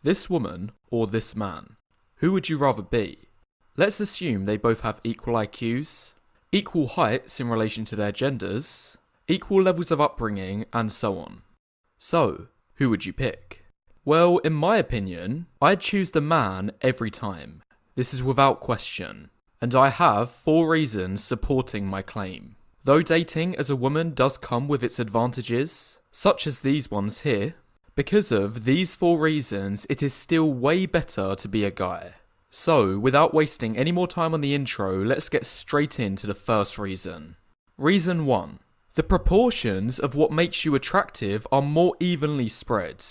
this woman or this man? Who would you rather be? Let's assume they both have equal IQs, equal heights in relation to their genders, equal levels of upbringing, and so on. So, who would you pick? Well, in my opinion, I'd choose the man every time. This is without question. And I have 4 reasons supporting my claim. Though dating as a woman does come with its advantages, such as these ones here, because of these 4 reasons, it is still way better to be a guy. So, without wasting any more time on the intro, let's get straight into the first reason. Reason 1. The proportions of what makes you attractive are more evenly spread.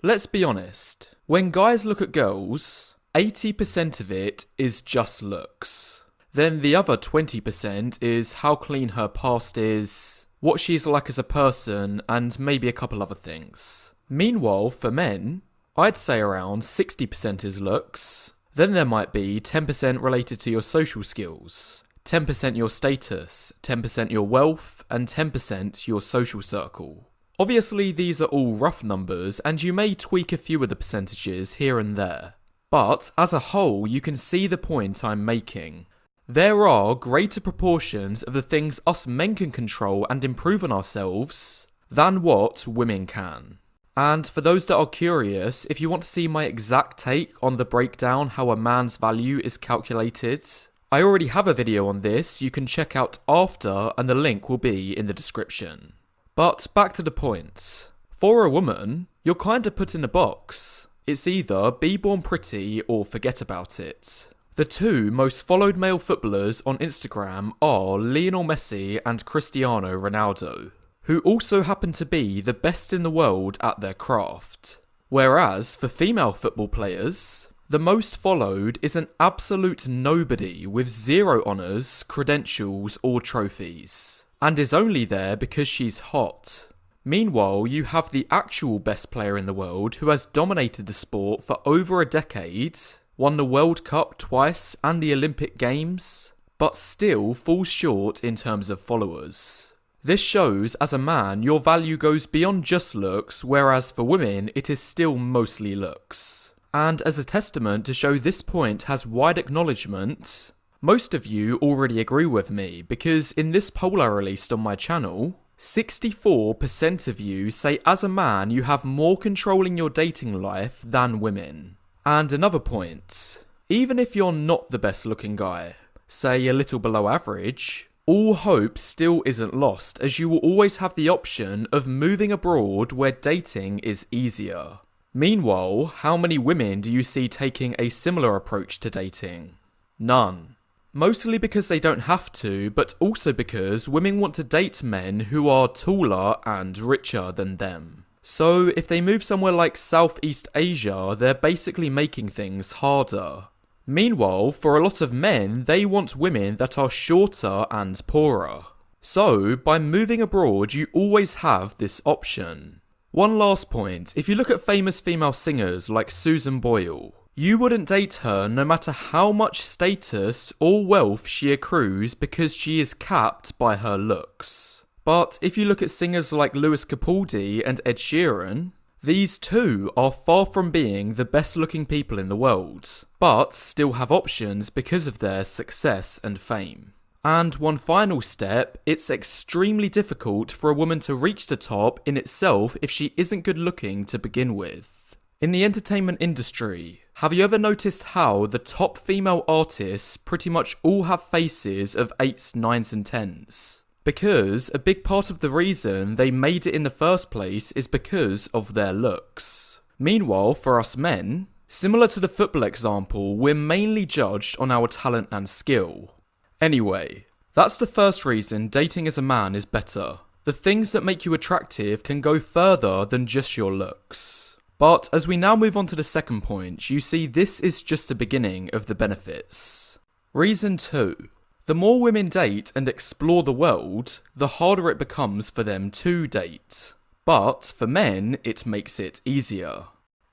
Let's be honest, when guys look at girls, 80% of it is just looks. Then the other 20% is how clean her past is, what she's like as a person, and maybe a couple other things. Meanwhile, for men, I'd say around 60% is looks. Then there might be 10% related to your social skills, 10% your status, 10% your wealth, and 10% your social circle. Obviously, these are all rough numbers, and you may tweak a few of the percentages here and there. But, as a whole, you can see the point I'm making. There are greater proportions of the things us men can control and improve on ourselves than what women can. And for those that are curious, if you want to see my exact take on the breakdown how a man's value is calculated, I already have a video on this you can check out after, and the link will be in the description. But back to the point. For a woman, you're kinda put in a box. It's either be born pretty or forget about it. The 2 most followed male footballers on Instagram are Lionel Messi and Cristiano Ronaldo, who also happen to be the best in the world at their craft. Whereas for female football players, the most followed is an absolute nobody with 0 honours, credentials or trophies, and is only there because she's hot. Meanwhile, you have the actual best player in the world who has dominated the sport for over a decade, won the World Cup twice and the Olympic Games, but still falls short in terms of followers. This shows as a man your value goes beyond just looks, whereas for women it is still mostly looks. And as a testament to show this point has wide acknowledgement, most of you already agree with me, because in this poll I released on my channel, 64% of you say as a man you have more control in your dating life than women. And another point, even if you're not the best looking guy, say a little below average, all hope still isn't lost, as you will always have the option of moving abroad where dating is easier. Meanwhile, how many women do you see taking a similar approach to dating? None. Mostly because they don't have to, but also because women want to date men who are taller and richer than them. So if they move somewhere like Southeast Asia, they're basically making things harder. Meanwhile, for a lot of men, they want women that are shorter and poorer. So, by moving abroad, you always have this option. One last point, if you look at famous female singers like Susan Boyle, you wouldn't date her no matter how much status or wealth she accrues because she is capped by her looks. But if you look at singers like Lewis Capaldi and Ed Sheeran, these 2 are far from being the best looking people in the world, but still have options because of their success and fame. And one final step, it's extremely difficult for a woman to reach the top in itself if she isn't good looking to begin with. In the entertainment industry, have you ever noticed how the top female artists pretty much all have faces of 8s, 9s and 10s? Because a big part of the reason they made it in the first place is because of their looks. Meanwhile, for us men, similar to the football example, we're mainly judged on our talent and skill. Anyway, that's the first reason dating as a man is better. The things that make you attractive can go further than just your looks. But as we now move on to the second point, you see this is just the beginning of the benefits. Reason 2. The more women date and explore the world, the harder it becomes for them to date. But for men, it makes it easier.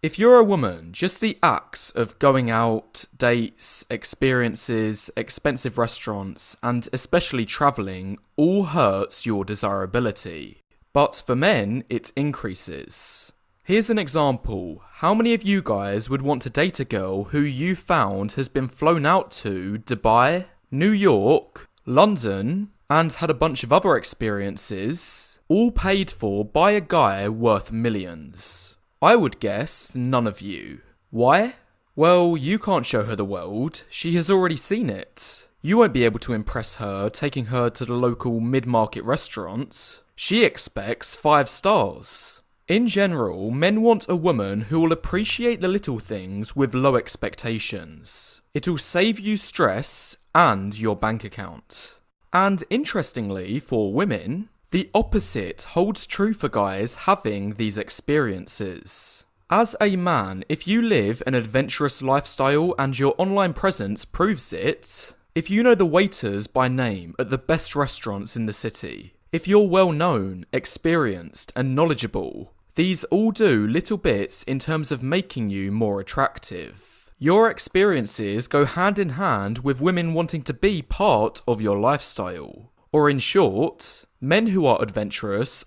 If you're a woman, just the acts of going out, dates, experiences, expensive restaurants, and especially travelling all hurts your desirability. But for men, it increases. Here's an example. How many of you guys would want to date a girl who you found has been flown out to Dubai, New York, London, and had a bunch of other experiences, all paid for by a guy worth millions? I would guess none of you. Why? Well, you can't show her the world. She has already seen it. You won't be able to impress her taking her to the local mid-market restaurant. She expects 5 stars. In general, men want a woman who will appreciate the little things with low expectations. It'll save you stress and your bank account. And interestingly, for women, the opposite holds true for guys having these experiences. As a man, if you live an adventurous lifestyle and your online presence proves it, if you know the waiters by name at the best restaurants in the city, if you're well known, experienced and knowledgeable, these all do little bits in terms of making you more attractive. Your experiences go hand in hand with women wanting to be part of your lifestyle. Or in short, men who are adventurous,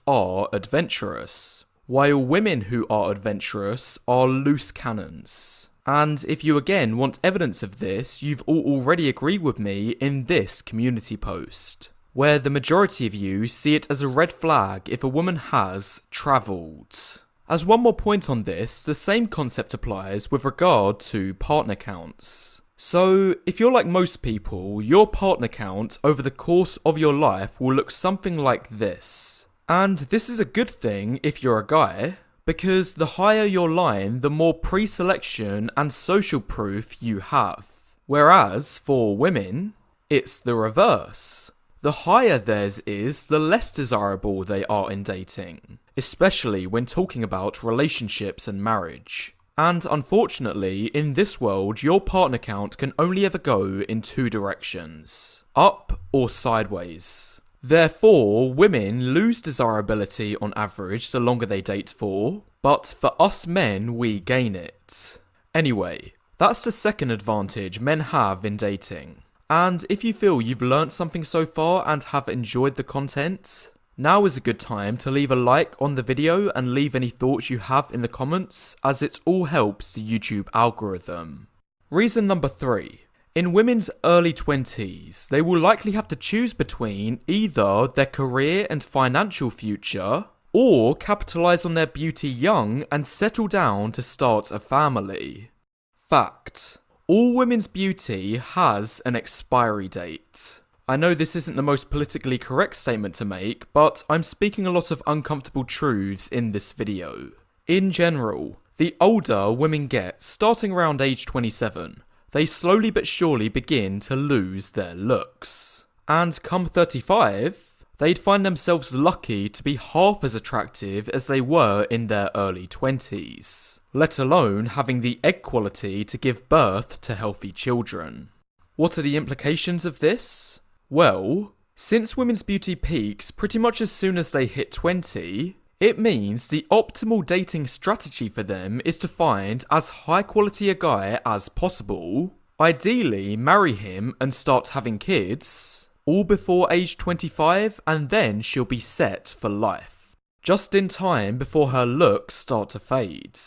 while women who are adventurous are loose cannons. And if you again want evidence of this, you've all already agreed with me in this community post, where the majority of you see it as a red flag if a woman has travelled. As one more point on this, the same concept applies with regard to partner counts. So, if you're like most people, your partner count over the course of your life will look something like this. And this is a good thing if you're a guy, because the higher your line, the more pre-selection and social proof you have. Whereas, for women, it's the reverse. The higher theirs is, the less desirable they are in dating, especially when talking about relationships and marriage. And unfortunately, in this world, your partner count can only ever go in 2 directions, up or sideways. Therefore, women lose desirability on average the longer they date for, but for us men, we gain it. Anyway, that's the second advantage men have in dating. And if you feel you've learnt something so far and have enjoyed the content, now is a good time to leave a like on the video and leave any thoughts you have in the comments, as it all helps the YouTube algorithm. Reason number 3. In women's early 20s, they will likely have to choose between either their career and financial future, or capitalise on their beauty young and settle down to start a family. Fact. All women's beauty has an expiry date. I know this isn't the most politically correct statement to make, but I'm speaking a lot of uncomfortable truths in this video. In general, the older women get, starting around age 27, they slowly but surely begin to lose their looks. And come 35, they'd find themselves lucky to be half as attractive as they were in their early 20s, let alone having the egg quality to give birth to healthy children. What are the implications of this? Well, since women's beauty peaks pretty much as soon as they hit 20, it means the optimal dating strategy for them is to find as high quality a guy as possible, ideally marry him and start having kids, all before age 25, and then she'll be set for life, just in time before her looks start to fade.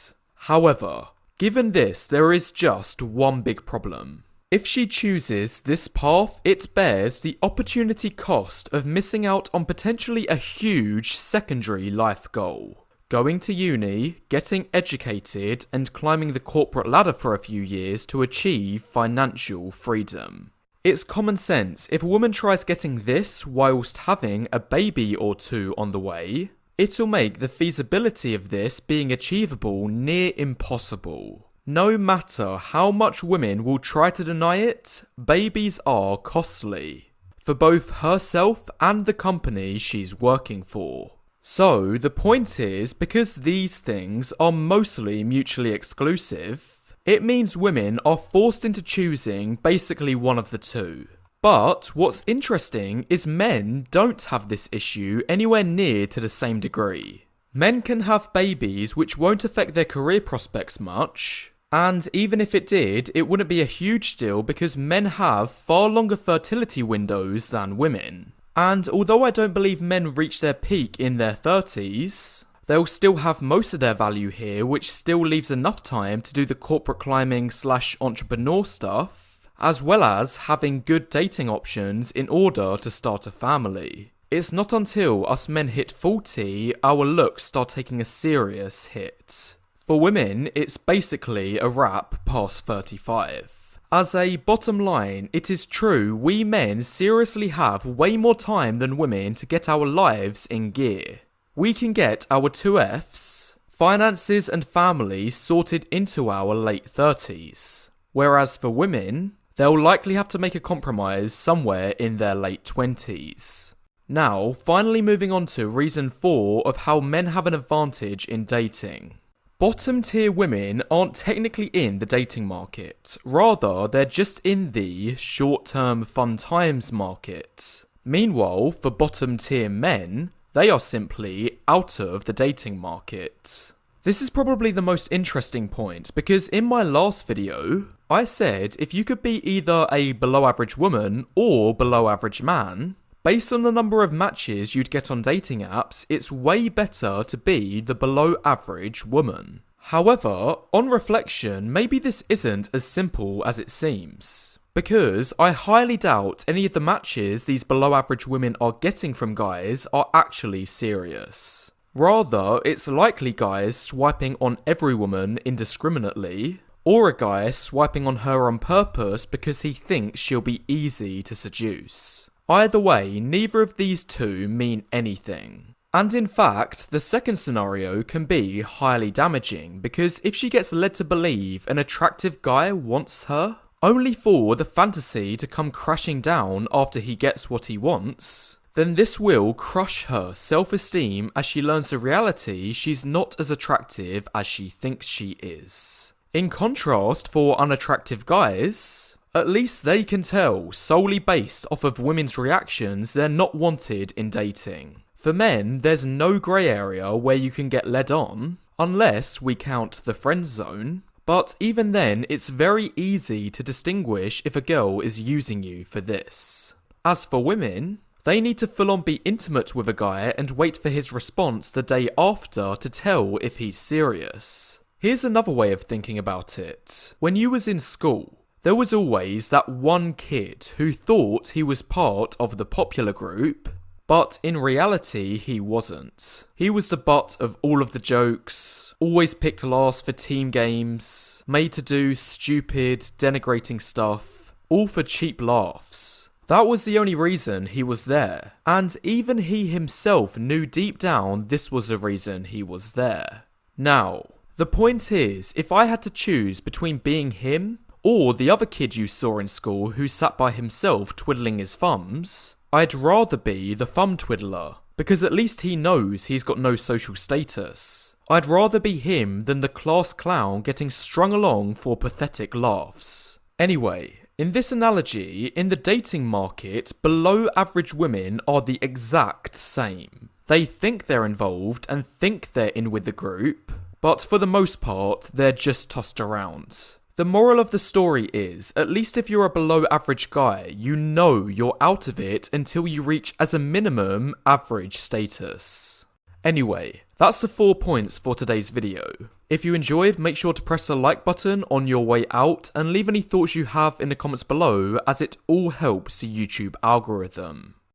However, given this, there is just one big problem. If she chooses this path, it bears the opportunity cost of missing out on potentially a huge secondary life goal. Going to uni, getting educated, and climbing the corporate ladder for a few years to achieve financial freedom. It's common sense, if a woman tries getting this whilst having a baby or 2 on the way, it'll make the feasibility of this being achievable near impossible. No matter how much women will try to deny it, babies are costly, for both herself and the company she's working for. So the point is, because these things are mostly mutually exclusive, it means women are forced into choosing basically one of the 2. But what's interesting is men don't have this issue anywhere near to the same degree. Men can have babies which won't affect their career prospects much, and even if it did, it wouldn't be a huge deal because men have far longer fertility windows than women. And although I don't believe men reach their peak in their 30s, they'll still have most of their value here, which still leaves enough time to do the corporate climbing / entrepreneur stuff, as well as having good dating options in order to start a family. It's not until us men hit 40 our looks start taking a serious hit. For women, it's basically a wrap past 35. As a bottom line, it is true we men seriously have way more time than women to get our lives in gear. We can get our 2Fs, finances and family sorted into our late 30s. Whereas for women, they'll likely have to make a compromise somewhere in their late 20s. Now, finally moving on to reason 4 of how men have an advantage in dating. Bottom tier women aren't technically in the dating market, rather they're just in the short-term fun times market. Meanwhile, for bottom tier men, they are simply out of the dating market. This is probably the most interesting point because in my last video, I said if you could be either a below average woman or below average man, based on the number of matches you'd get on dating apps, it's way better to be the below average woman. However, on reflection, maybe this isn't as simple as it seems. Because I highly doubt any of the matches these below average women are getting from guys are actually serious. Rather, it's likely guys swiping on every woman indiscriminately, or a guy swiping on her on purpose because he thinks she'll be easy to seduce. Either way, neither of these two mean anything. And in fact, the second scenario can be highly damaging because if she gets led to believe an attractive guy wants her, only for the fantasy to come crashing down after he gets what he wants, then this will crush her self-esteem as she learns the reality she's not as attractive as she thinks she is. In contrast, for unattractive guys, at least they can tell, solely based off of women's reactions, they're not wanted in dating. For men, there's no grey area where you can get led on, unless we count the friend zone. But even then, it's very easy to distinguish if a girl is using you for this. As for women, they need to full on be intimate with a guy and wait for his response the day after to tell if he's serious. Here's another way of thinking about it. When you was in school, there was always that one kid who thought he was part of the popular group, but in reality he wasn't. He was the butt of all of the jokes, always picked last for team games, made to do stupid, denigrating stuff, all for cheap laughs. That was the only reason he was there, and even he himself knew deep down this was the reason he was there. Now, the point is, if I had to choose between being him or the other kid you saw in school who sat by himself twiddling his thumbs, I'd rather be the thumb twiddler, because at least he knows he's got no social status. I'd rather be him than the class clown getting strung along for pathetic laughs. Anyway, in this analogy, in the dating market, below average women are the exact same. They think they're involved and think they're in with the group, but for the most part, they're just tossed around. The moral of the story is, at least if you're a below average guy, you know you're out of it until you reach as a minimum average status. Anyway, that's the 4 points for today's video. If you enjoyed, make sure to press the like button on your way out and leave any thoughts you have in the comments below as it all helps the YouTube algorithm.